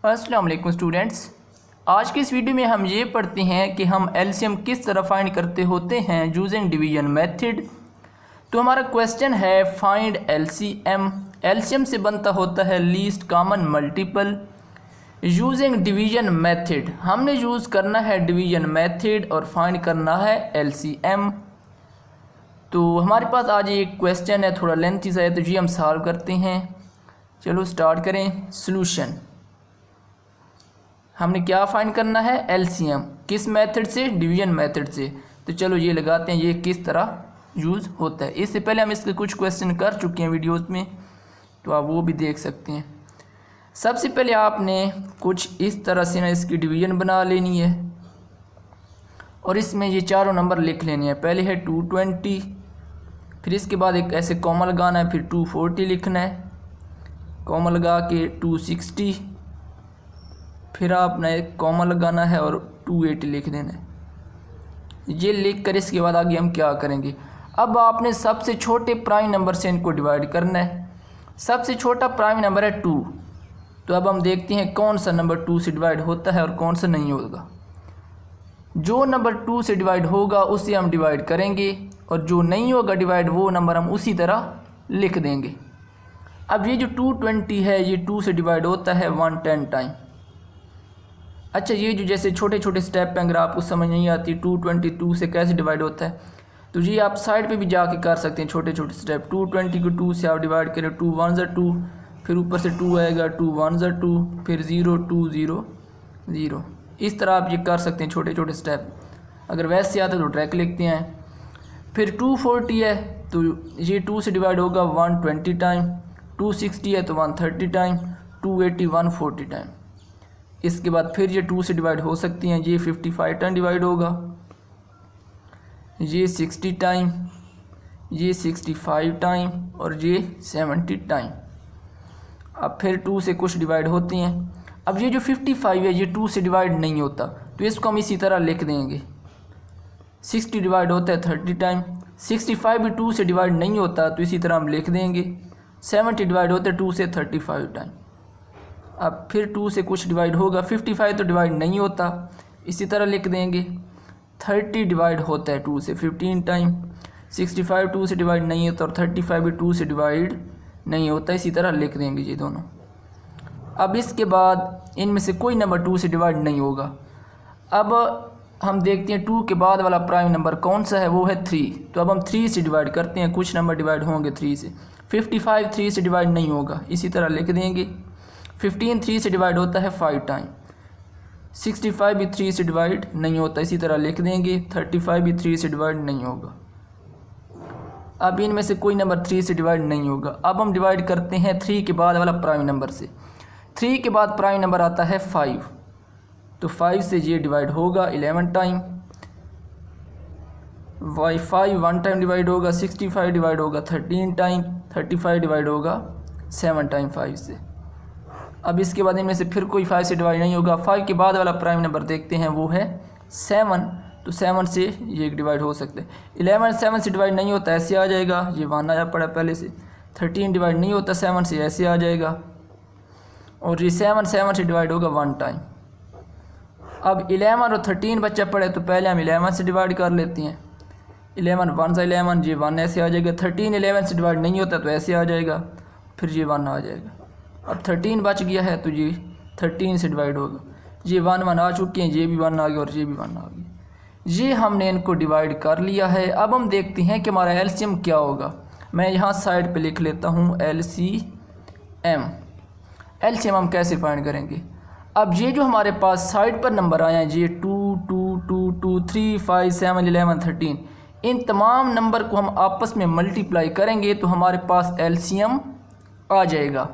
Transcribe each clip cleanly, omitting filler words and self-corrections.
अस्सलाम वालेकुम स्टूडेंट्स। आज के इस वीडियो में हम ये पढ़ते हैं कि हम एलसीएम किस तरह फाइंड करते होते हैं यूजिंग डिवीजन मेथड। तो हमारा क्वेश्चन है फाइंड एलसीएम। एलसीएम से बनता होता है least common multiple using division method. हमने यूज़ करना है डिवीजन मेथड और फाइंड करना है एलसीएम। तो हमारे पास आज एक क्वेश्चन है, थोड़ा लेंथी सा है, तो जी हम सॉल्व करते हैं। चलो स्टार्ट करें। सॉल्यूशन, हमने क्या फाइंड करना है? एलसीएम। किस मेथड से? डिवीजन मेथड से। तो चलो ये लगाते हैं ये किस तरह यूज़ होता है। इससे पहले हम इसके कुछ क्वेश्चन कर चुके हैं वीडियोस में, तो आप वो भी देख सकते हैं। सबसे पहले आपने कुछ इस तरह से ना इसकी डिवीजन बना लेनी है और इसमें ये चारों नंबर लिख लेने हैं। पहले है 220, फिर इसके बाद एक ऐसे कॉमा लगाना है, फिर 240 लिखना है, कॉमा लगा के 260, फिर आपने एक कॉमा लगाना है और 280 लिख देना है। ये लिख कर इसके बाद आगे हम क्या करेंगे? अब आपने सबसे छोटे प्राइम नंबर से इनको डिवाइड करना है। सबसे छोटा प्राइम नंबर है 2, तो अब हम देखते हैं कौन सा नंबर 2 से डिवाइड होता है और कौन सा नहीं होगा। जो नंबर 2 से डिवाइड होगा उसे हम डिवाइड करेंगे और जो नहीं होगा डिवाइड वो नंबर हम उसी तरह लिख देंगे। अब ये जो 220 है ये 2 से डिवाइड होता है 110 टाइम। अच्छा, ये जो जैसे छोटे छोटे स्टेप पे अगर आपको समझ नहीं आती 222 से कैसे डिवाइड होता है, तो ये आप साइड पे भी जाके कर सकते हैं छोटे छोटे स्टेप। 220 को 2 से आप डिवाइड करें, 2 1 2, फिर ऊपर से 2 आएगा, 2 1 2, फिर 0 2 0 0। इस तरह आप ये कर सकते हैं छोटे छोटे स्टेप। अगर वैसे आता है तो ट्रैक लिखते हैं। फिर 240 है तो ये 2 से डिवाइड होगा 120 टाइम, 260 है तो 130 टाइम, 280 140 टाइम। इसके बाद फिर ये 2 से डिवाइड हो सकती हैं। ये 55 टाइम डिवाइड होगा, ये 60 टाइम, ये 65 टाइम और ये 70 टाइम। अब फिर 2 से कुछ डिवाइड होती हैं। अब ये जो 55 है ये 2 से डिवाइड नहीं होता, तो इसको हम इसी तरह लिख देंगे। 60 डिवाइड होता है 30 टाइम, 65 भी 2 से डिवाइड नहीं होता, तो इसी तरह हम लिख देंगे। 70 डिवाइड होता है 2 से 35 टाइम। अब फिर 2 से कुछ डिवाइड होगा, 55 तो डिवाइड नहीं होता, इसी तरह लिख देंगे। 30 डिवाइड होता है 2 से 15 टाइम, 65 2 से डिवाइड नहीं होता और 35 भी 2 से डिवाइड नहीं होता, इसी तरह लिख देंगे ये दोनों। अब इसके बाद इनमें से कोई नंबर 2 से डिवाइड नहीं होगा। अब हम देखते हैं 2 के बाद वाला प्राइम नंबर कौन सा है, वो है 3। तो अब हम 3 से डिवाइड करते हैं, कुछ नंबर डिवाइड होंगे 3 से। 55 3 से डिवाइड नहीं होगा, इसी तरह लिख देंगे। 15 3 से डिवाइड होता है 5 टाइम, 65 भी 3 से डिवाइड नहीं होता, इसी तरह लिख देंगे। 35 भी 3 से डिवाइड नहीं होगा। अब इनमें से कोई नंबर 3 से डिवाइड नहीं होगा। अब हम डिवाइड करते हैं 3 के बाद वाला प्राइम नंबर से। 3 के बाद प्राइम नंबर आता है 5, तो 5 से ये डिवाइड होगा 11 टाइम। 5 1 टाइम डिवाइड होगा, 65 डिवाइड होगा 13 टाइम, 35 डिवाइड होगा 7 टाइम 5 से। अब इसके बाद इनमें से फिर कोई 5 से डिवाइड नहीं होगा। 5 के बाद वाला प्राइम नंबर देखते हैं, वो है 7, तो 7 से ये डिवाइड हो सकते हैं। 11 7 से डिवाइड नहीं होता, ऐसे आ जाएगा, ये 1 आया पड़ा पहले से। 13 डिवाइड नहीं होता 7 से, ऐसे आ जाएगा। और ये 7 से डिवाइड होगा 1 टाइम। अब 11 और 13 बच्चा पड़े, तो पहले हम 11 से डिवाइड कर लेते हैं। 11 1 से 11, ये 1 ऐसे आ जाएगा। 13 11 से डिवाइड नहीं होता, तो ऐसे आ जाएगा, फिर ये 1 आ जाएगा। अब 13 बच गया है, तो ये 13 से डिवाइड होगा। ये 1 1 आ चुके हैं, ये भी 1 आ गया और ये भी 1 आ गया। ये हमने इनको डिवाइड कर लिया है। अब हम देखते हैं कि हमारा एलसीएम क्या होगा। मैं यहाँ साइड पे लिख लेता हूँ एलसीएम। एलसीएम हम कैसे फाइंड करेंगे? अब ये जो हमारे पास साइड पर नंबर आए हैं, ये 2 2 2 2 3 5 7 11 13, इन तमाम नंबर को हम आपस में मल्टीप्लाई करेंगे तो हमारे पास एलसीएम आ जाएगा।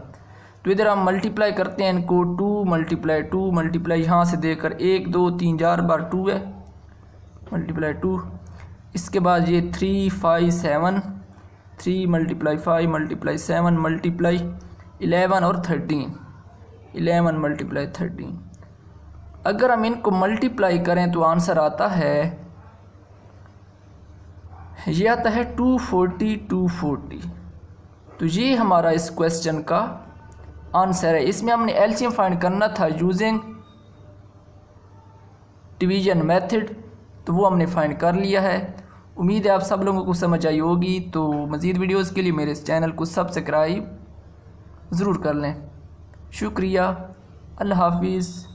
तो इधर हम मल्टीप्लाई करते हैं इनको, 2 × 2 मल्टीप्लाई यहाँ से देकर 1 2 3 4 बार 2 है, मल्टीप्लाई 2। इसके बाद ये 3 5 7, 3 × 5 × 7 मल्टीप्लाई 11 और 13, 11 × 13। अगर हम इनको मल्टीप्लाई करें तो आंसर आता है, ये आता है 240 240। तो ये हमारा इस क्वेश्चन का आंसर है। इसमें हमने एलसीएम फाइंड करना था यूजिंग डिवीजन मेथड, तो वो हमने फाइंड कर लिया है। उम्मीद है आप सब लोगों को समझ आई होगी। तो मज़ीद वीडियोस के लिए मेरे इस चैनल को सब्सक्राइब ज़रूर कर लें। शुक्रिया, अल्लाह हाफिज़।